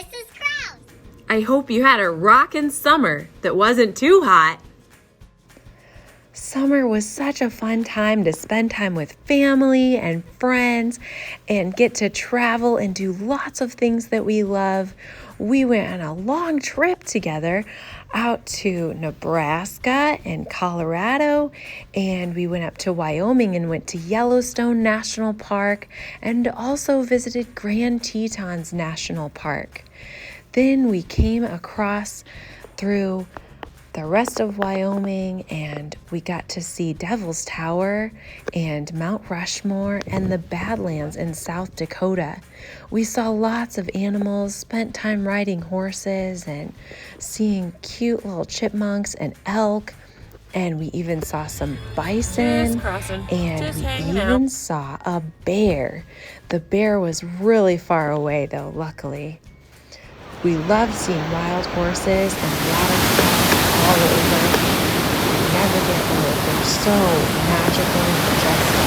Mrs. Krause. I hope you had a rockin' summer that wasn't too hot. Summer was such a fun time to spend time with family and friends and get to travel and do lots of things that we love. We went on a long trip together out to Nebraska and Colorado, and we went up to Wyoming and went to Yellowstone National Park and also visited Grand Tetons National Park. Then we came across through the rest of Wyoming and we got to see Devil's Tower and Mount Rushmore and the Badlands in South Dakota. We saw lots of animals, spent time riding horses and seeing cute little chipmunks and elk, and we even saw some bison and we even saw a bear. The bear was really far away though, luckily. We loved seeing wild horses and waterfalls all over. We never get old. They're so magical and majestic.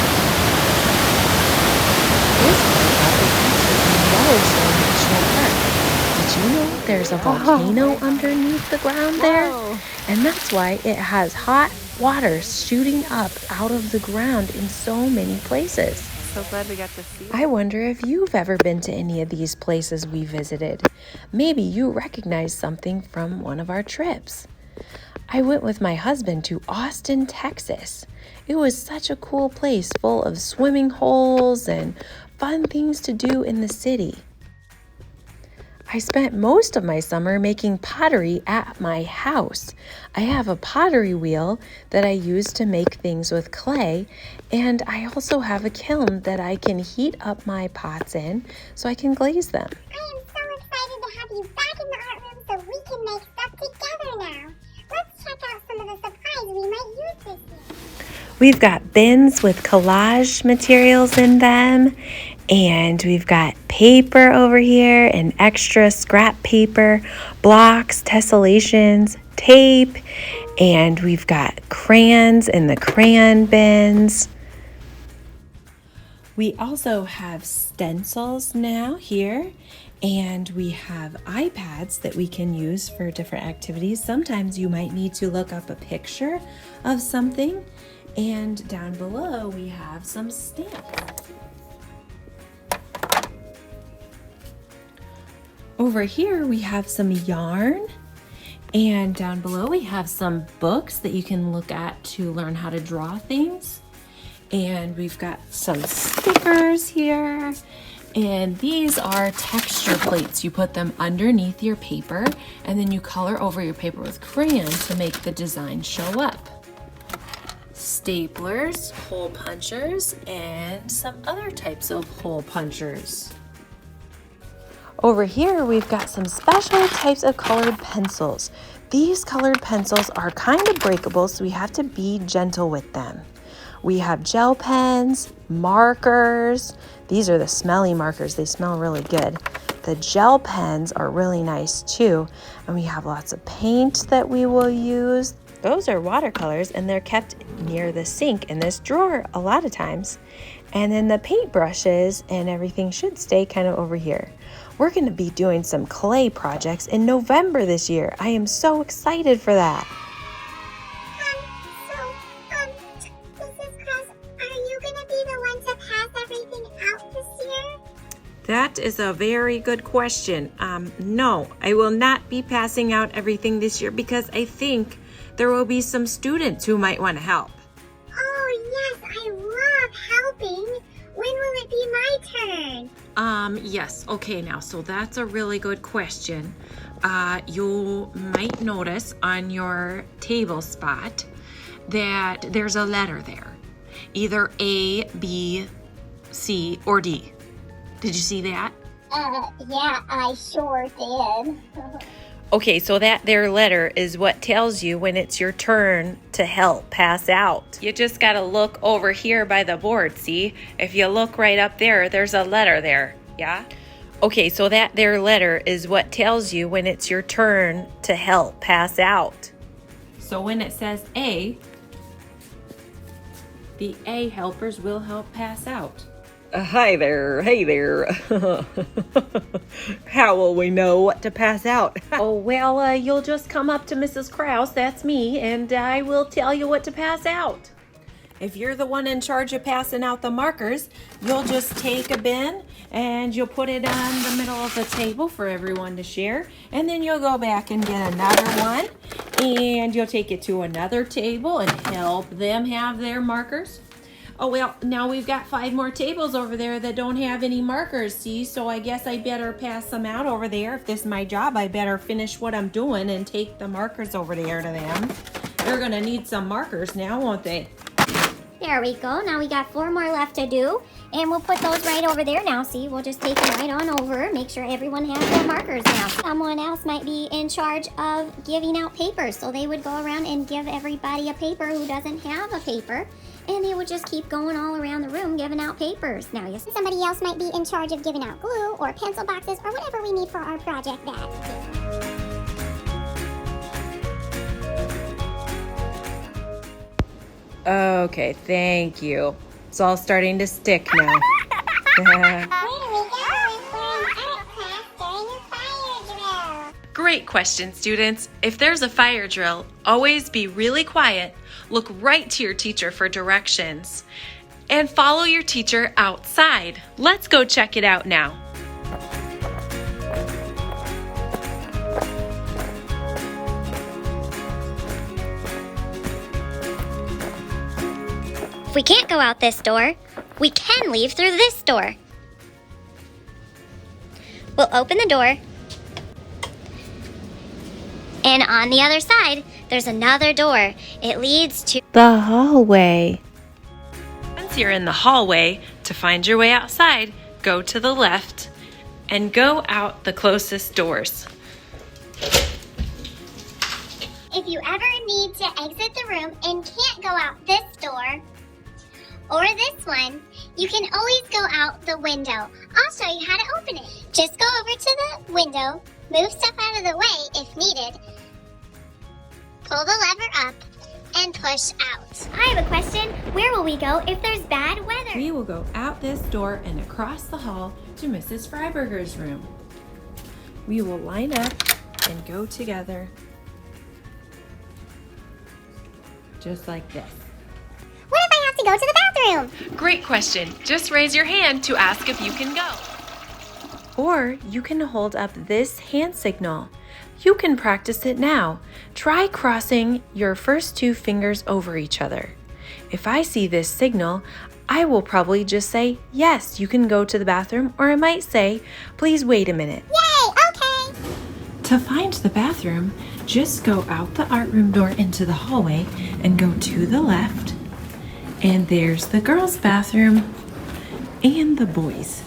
This part is actually in Yellowstone National Park. Did you know there's a volcano underneath the ground there? And that's why it has hot water shooting up out of the ground in so many places. So glad we got to see it. I wonder if you've ever been to any of these places we visited. Maybe you recognize something from one of our trips. I went with my husband to Austin, Texas. It was such a cool place full of swimming holes and fun things to do in the city. I spent most of my summer making pottery at my house. I have a pottery wheel that I use to make things with clay, and I also have a kiln that I can heat up my pots in so I can glaze them. I am so excited to have you back in the art room so we can make stuff together now. Let's check out some of the supplies we might use this year. We've got bins with collage materials in them, and we've got paper over here and extra scrap paper, blocks, tessellations, tape, and we've got crayons in the crayon bins. We also have stencils now here, and we have iPads that we can use for different activities. Sometimes you might need to look up a picture of something, and down below we have some stamps. Over here we have some yarn, and down below we have some books that you can look at to learn how to draw things. And we've got some stickers here, and these are texture plates. You put them underneath your paper and then you color over your paper with crayon to make the design show up. Staplers, hole punchers, and some other types of hole punchers. Over here, we've got some special types of colored pencils. These colored pencils are kind of breakable, so we have to be gentle with them. We have gel pens, markers. These are the smelly markers. They smell really good. The gel pens are really nice too. And we have lots of paint that we will use. Those are watercolors, and they're kept near the sink in this drawer a lot of times. And then the paint brushes and everything should stay kind of over here. We're going to be doing some clay projects in November this year. I am so excited for that. Mrs. Krause, are you going to be the one to pass everything out this year? That is a very good question. No, I will not be passing out everything this year because I think there will be some students who might want to help. Oh, yes, I love helping. When will it be my turn? Yes. Okay, now, so that's a really good question. You might notice on your table spot that there's a letter there. Either A, B, C, or D. Did you see that? Yeah, I sure did. Okay, so that there letter is what tells you when it's your turn to help pass out. You just gotta look over here by the board, see? If you look right up there, there's a letter there, yeah? Okay, so that there letter is what tells you when it's your turn to help pass out. So when it says A, the A helpers will help pass out. Hi there. Hey there. How will we know what to pass out? Oh, well, you'll just come up to Mrs. Krause, that's me, and I will tell you what to pass out. If you're the one in charge of passing out the markers, you'll just take a bin and you'll put it on the middle of the table for everyone to share. And then you'll go back and get another one and you'll take it to another table and help them have their markers. Oh, well, now we've got 5 more tables over there that don't have any markers, see? So I guess I better pass them out over there. If this is my job, I better finish what I'm doing and take the markers over there to them. They're gonna need some markers now, won't they? There we go. Now we got 4 more left to do. And we'll put those right over there now. See, we'll just take them right on over. Make sure everyone has their markers now. Someone else might be in charge of giving out papers. So they would go around and give everybody a paper who doesn't have a paper. And they would just keep going all around the room giving out papers. Now, yes, Somebody else might be in charge of giving out glue or pencil boxes or whatever we need for our project that day. Okay, thank you. It's all starting to stick now. Here we go. We're in art class during a fire drill. Great question, students. If there's a fire drill, always be really quiet, look right to your teacher for directions, and follow your teacher outside. Let's go check it out now. if we can't go out this door, we can leave through this door. We'll open the door. And on the other side, there's another door. It leads to The hallway. Once you're in the hallway, to find your way outside, go to the left and go out the closest doors. If you ever need to exit the room and can't go out this door or this one, you can always go out the window. I'll show you how to open it. Just go over to the window, move stuff out of the way if needed, pull the lever up, and push out. I have a question. Where will we go if there's bad weather? We will go out this door and across the hall to Mrs. Freiberger's room. We will line up and go together, just like this. What if I have to go to the bathroom? Great question. Just raise your hand to ask if you can go. Or you can hold up this hand signal. You can practice it now. Try crossing your first 2 fingers over each other. If I see this signal, I will probably just say, yes, you can go to the bathroom, or I might say, please wait a minute. Yay, okay. To find the bathroom, just go out the art room door into the hallway and go to the left. And there's the girls' bathroom and the boys'.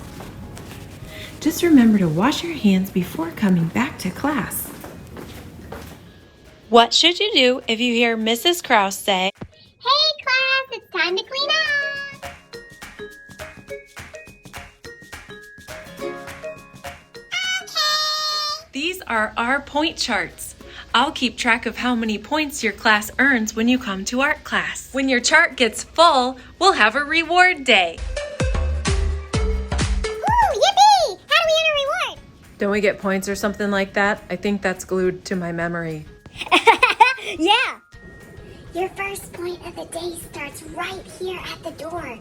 Just remember to wash your hands before coming back to class. What should you do if you hear Mrs. Krause say, Hey class, it's time to clean up. Okay. these are our point charts. I'll keep track of how many points your class earns when you come to art class. When your chart gets full, we'll have a reward day. Ooh, yippee! How do we earn a reward? Don't we get points or something like that? I think that's glued to my memory. Yeah. Your first point of the day starts right here at the door.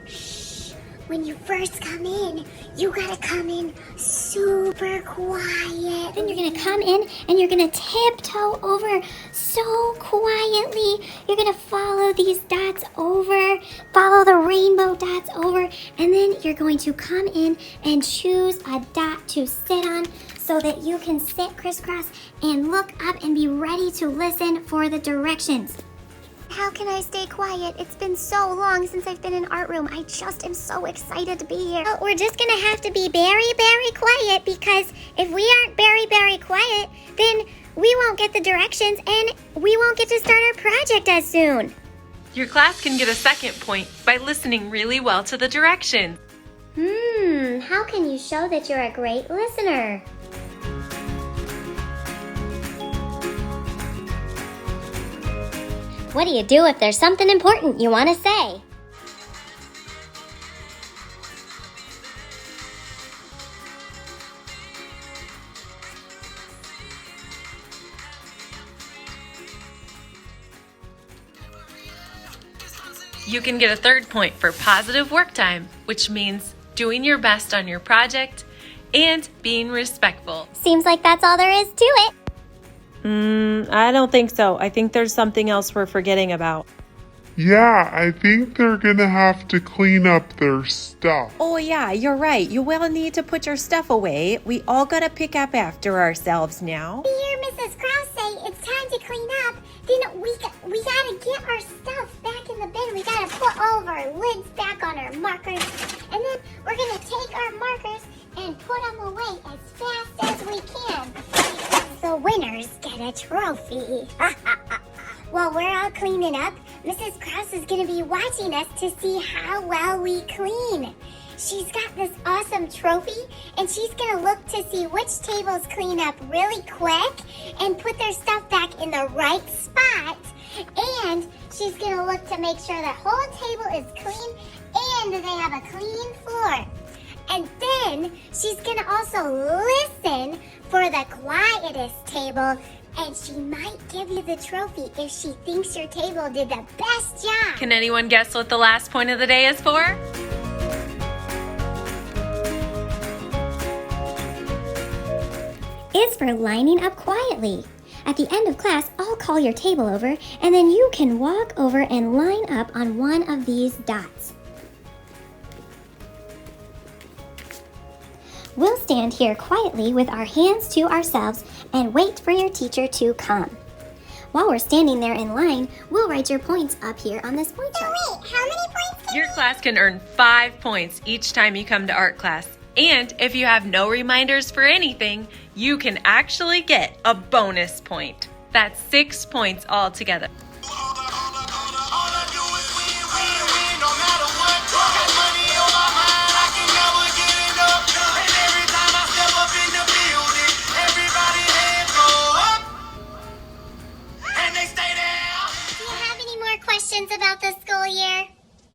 Shh. When you first come in, you gotta come in super quiet. Then you're gonna come in and you're gonna tiptoe over so quietly. You're gonna follow these dots over, follow the rainbow dots over, and then you're going to come in and choose a dot to sit on so that you can sit crisscross and look up and be ready to listen for the directions. How can I stay quiet? It's been so long since I've been in art room. I just am so excited to be here. Well, we're just gonna have to be very, very quiet because if we aren't very, very quiet, then we won't get the directions and we won't get to start our project as soon. Your class can get a second point by listening really well to the directions. How can you show that you're a great listener? What do you do if there's something important you want to say? You can get a third point for positive work time, which means doing your best on your project and being respectful. Seems like that's all there is to it. I don't think so. I think there's something else we're forgetting about. Yeah, I think they're gonna have to clean up their stuff. Oh yeah, you're right. You will need to put your stuff away. We all gotta pick up after ourselves now. Hear Mrs. Krause say it's time to clean up, then we gotta get our stuff back in the bin. We gotta put all of our lids back on our markers, and then we're gonna take our markers and put them away as fast as we can. The winners get a trophy. While we're all cleaning up, Mrs. Krause is gonna be watching us to see how well we clean. She's got this awesome trophy, and she's gonna look to see which tables clean up really quick and put their stuff back in the right spot. And she's gonna look to make sure the whole table is clean and they have a clean floor. And then she's gonna also listen for the quietest table, and she might give you the trophy if she thinks your table did the best job. Can anyone guess what the last point of the day is for? It's for lining up quietly. At the end of class, I'll call your table over, and then you can walk over and line up on one of these dots. We'll stand here quietly with our hands to ourselves and wait for your teacher to come. While we're standing there in line, we'll write your points up here on this point chart. Wait, how many points can Your class can earn 5 points each time you come to art class. And if you have no reminders for anything, you can actually get a bonus point. That's 6 points altogether. Do you have any more questions about the school year?